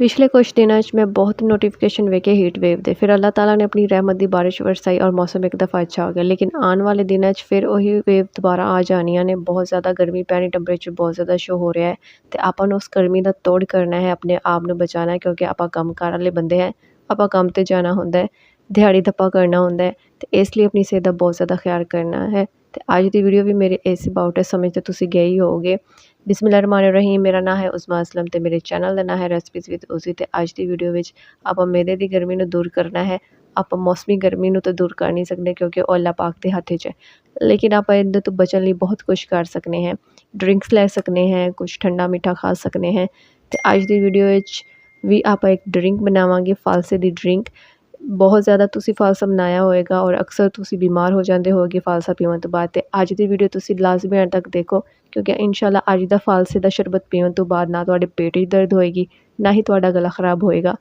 पिछले कुछ दिनों मैं बहुत नोटिफिकेशन वेखे हीट वेव दे, फिर अल्लाह ताला ने अपनी रहमत की बारिश वरसाई और मौसम एक दफ़ा अच्छा हो गया। लेकिन आने वाले दिनों फिर वही वेव दोबारा आ जानियां ने, बहुत ज़्यादा गर्मी पैनी, टैंपरेचर बहुत ज़्यादा शो हो रहा है। तो आपां नूं उस गर्मी का तोड़ करना है, अपने आप नूं बचाना है, क्योंकि आपां काम कार वाले बंदे हैं, आपां काम ते जाना हुंदा है, दिहाड़ी धप्पा करना हुंदा है, तो इसलिए अपनी सेहत का बहुत ज़्यादा ख्याल करना है। तो अज की वीडियो भी मेरे इस अबाउट है, समझ तो तुसीं गए ही होगे। बिस्मिल्लाहिर्रहमानिर्रहीम, मेरा नाम है उज़मा असलम तो मेरे चैनल का नाम है रेसिपीज़ विद उज़ी। तो अज की वीडियो में आपां मैदे की गर्मी नूं दूर करना है। आपां मौसमी गर्मी नूं तो दूर कर नहीं सकते, क्योंकि ओह अल्लाह पाक के हत्थ च है, लेकिन आपां इहदे तो बचण लई बहुत कुछ कर सकते हैं। ड्रिंक्स लै सकते हैं, कुछ ठंडा मीठा खा सकते हैं। तो अज की वीडियो भी आपां एक ड्रिंक बनावांगे, फालसे की ड्रिंक। बहुत ज़्यादा तुसीं फालसा बनाया होएगा और अक्सर तुसीं बीमार हो जाते होगे फालसा पीवन तो बाद। तो अज की वीडियो तुसीं लाजमी अंत तक देखो, क्योंकि इंशाअल्लाह अज दा फालसे का शरबत पीवन तो बाद ना तुहाडे पेट में दर्द होएगी, ना ही तुहाडा गला खराब होएगा।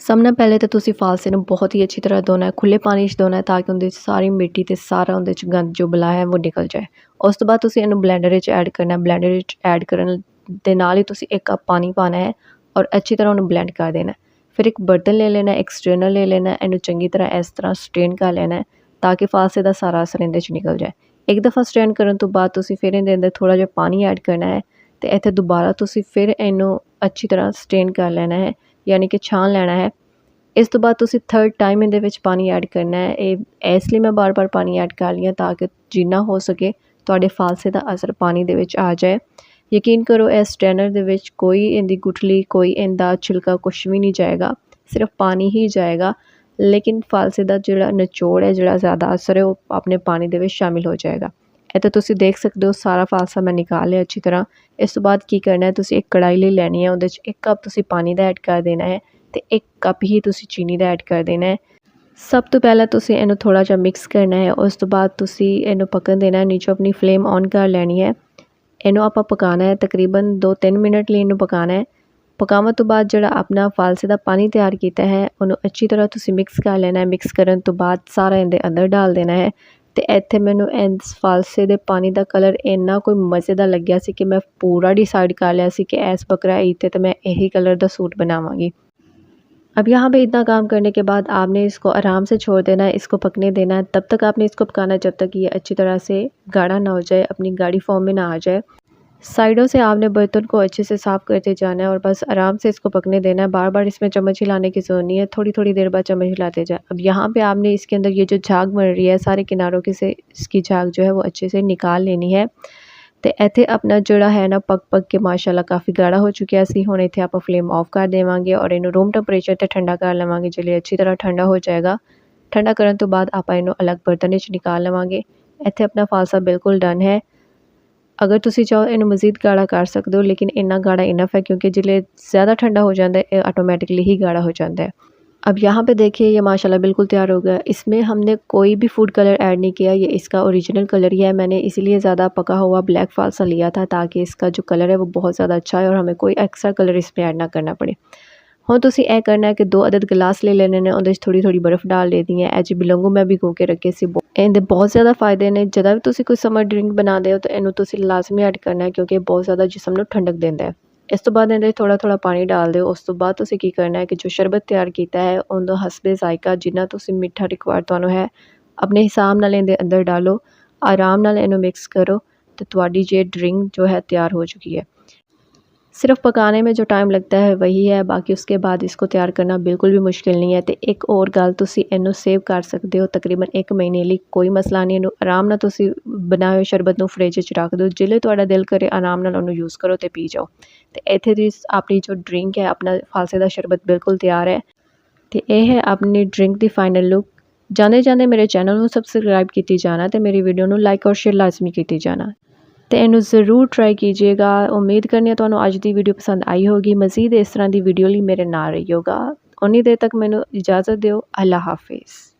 सब नाल पहले तो तुसीं फालसे नूं बहुत ही अच्छी तरह धोना है, खुले पानी च धोना है, ताकि उहदे सारी मिट्टी ते सारा उहदे च गंद जो बला है वो निकल जाए। उस तो बाद तुसीं इहनूं ब्लैंडर च ऐड करना है। ब्लैंडर च ऐड करन दे नाल ही तुसीं 1 कप पानी पाना है और अच्छी तरह उहनूं ब्लेंड कर देना है। फिर एक बर्तन ले लेना है, एक स्ट्रेनर ले लेना है, इन्हूं चंगी तरह इस तरह स्ट्रेन कर लेना है, ताकि फालसे का सारा असर इहदे च निकल जाए। एक दफ़ा स्ट्रेन करन तो बाद तुसीं फिर इहदे अंदर थोड़ा जिहा पानी ऐड करना है, तो इत्थे दोबारा तुसीं फिर इहनूं अच्छी तरह स्ट्रेन कर लेना है, यानी कि छान लेना है। इस तो बाद तुसीं थर्ड टाइम इहदे विच पानी ऐड करना है। इसलिए मैं बार बार पानी ऐड कर रही हां, ताकि जिन्ना हो सके तुहाडे फालसे का असर पानी दे विच आ जाए। यकीन करो, इस स्ट्रेनर दे विच कोई इहदी गुठली, कोई इहदा छिलका कुछ भी नहीं जाएगा, सिर्फ पानी ही जाएगा। लेकिन फालसे का जिहड़ा निचोड़ है, जिहड़ा ज़्यादा असर है, वो अपने पानी दे विच शामिल हो जाएगा। इत्थे तुसीं देख सकते हो सारा फालसा मैं निकाल लिया अच्छी तरह। इस तो बाद की करना है, तुसीं एक कढ़ाई ले लैनी है, उहदे च 1 कप तुसीं पानी दा ऐड कर देना है, तो 1 कप ही तुसीं चीनी दा ऐड कर देना है। सब तो पहले तुसीं इहनूं थोड़ा जिहा मिक्स करना है। उस तो बाद तुसीं इहनूं पकन देना है, नीचों अपनी फ्लेम ऑन कर लैनी है। इहनूं आपां पकाना है, तकरीबन 2-3 मिनट लई इहनूं पकाना है। पकावन तो बाद जिहड़ा अपना फालसे का पानी तैयार किया है, उन्होंने अच्छी तरह तुसीं मिक्स कर लेना है। मिक्स करन तो बाद सारा इहदे अंदर डाल देना है। तो इत्थे मैनूं इस फालसे के पानी का कलर इन्ना कोई मज़े का लग्या सी कि मैं पूरा डिसाइड कर लिया सी कि इस बकरा ईद ते तो मैं यही कलर का सूट बनावांगी। अब यहाँ पे इतना काम करने के बाद आपने इसको आराम से छोड़ देना है, इसको पकने देना है। तब तक आपने इसको पकाना है जब तक ये अच्छी तरह से गाढ़ा ना हो जाए, अपनी गाढ़ी फॉर्म में ना आ जाए। साइडों से आपने बर्तन को अच्छे से साफ़ करते जाना है और बस आराम से इसको पकने देना है। बार बार इसमें चम्मच हिलाने की ज़रूरत नहीं है, थोड़ी थोड़ी देर बाद चम्मच हिलाते जाए। अब यहाँ पे आपने इसके अंदर ये जो झाग बन रही है, सारे किनारों के से इसकी झाग जो है वो अच्छे से निकाल लेनी है। तो इत्थे अपना जोड़ा है ना पक पक के माशाल्लाह काफ़ी गाढ़ा हो चुका सी। हुण इत्थे आपां फ्लेम ऑफ कर देवांगे और इन्हूं रूम टैंपरेचर ते ठंडा कर लवांगे। जिले अच्छी तरह ठंडा हो जाएगा, ठंडा करन तो बाद आपां इन्हूं अलग बर्तन च निकाल लवांगे। इत्थे अपना फालसा बिल्कुल डन है। अगर तुसीं चाहो इन्हूं मज़ीद गाढ़ा कर सकते हो, लेकिन इन्ना गाढ़ा इनफ है, क्योंकि जिले ज़्यादा ठंडा हो जाता है ऑटोमैटिकली ही गाढ़ा हो जाता है। अब यहाँ पे देखिए ये माशाल्लाह बिल्कुल तैयार हो गया। इसमें हमने कोई भी फूड कलर ऐड नहीं किया, ये इसका ओरिजिनल कलर ही है। मैंने इसीलिए ज़्यादा पका हुआ ब्लैक फालसा लिया था, ताकि इसका जो कलर है वो बहुत ज़्यादा अच्छा है और हमें कोई एक्स्ट्रा कलर इसमें ऐड ना करना पड़े। हुण तुसीं यह करना है कि 2 अदद गिलास ले लेने ने, उहदे थोड़ी थोड़ी बर्फ़ डाल देनी है। एज बिलोंगू मैं भिगो के रखे सी। इहदे बहुत ज़्यादा फ़ायदे ने। जदा भी तुसीं कोई समर ड्रिंक बनाते हो तो इन्हूं तुसीं लाजमी ऐड करना है, क्योंकि बहुत ज़्यादा जिस्म नूं ठंडक देता है। इस तो बाद इहदे थोड़ा थोड़ा पानी डाल दो। उस तो बाद तुसीं की करना है कि जो शरबत तैयार किया है, उहदा हसबे जायका जिन्ना तुसीं मिठा रिक्वायर तुहानूं है, अपने हिसाब नाल इहदे अंदर डालो, आराम नाल इहनूं मिक्स करो, तो तुहाडी ये ड्रिंक जो है तैयार हो चुकी है। सिर्फ पकाने में जो टाइम लगता है वही है, बाकी उसके बाद इसको तैयार करना बिल्कुल भी मुश्किल नहीं है। तो एक और गल, तुसीं इहनूं सेव कर सकते हो तकरीबन 1 महीने लिए, कोई मसला नहीं। इहनूं आराम नाल तुसीं बनाए हुए शरबत नूं फ्रिज च रख दो, जिले तुहाडा दिल करे आराम नाल उहनूं यूज़ करो तो पी जाओ। तो इत्थे दी अपनी जो ड्रिंक है, अपना फालसे का शरबत बिल्कुल तैयार है। तो यह है अपनी ड्रिंक की फाइनल लुक। जाते जाते मेरे चैनल को सबसक्राइब की जाना, तो मेरी वीडियो को लाइक और शेयर लाजमी की जाना। तो इन्हूं ज़रूर ट्राई कीजिएगा। उम्मीद करनी तुहानूं अज की वीडियो पसंद आई होगी। मज़ीद इस तरह की वीडियो लिए मेरे नाल रहिएगा। उन्नी देर तक मैनूं इजाज़त दो। अल्लाह हाफिज़।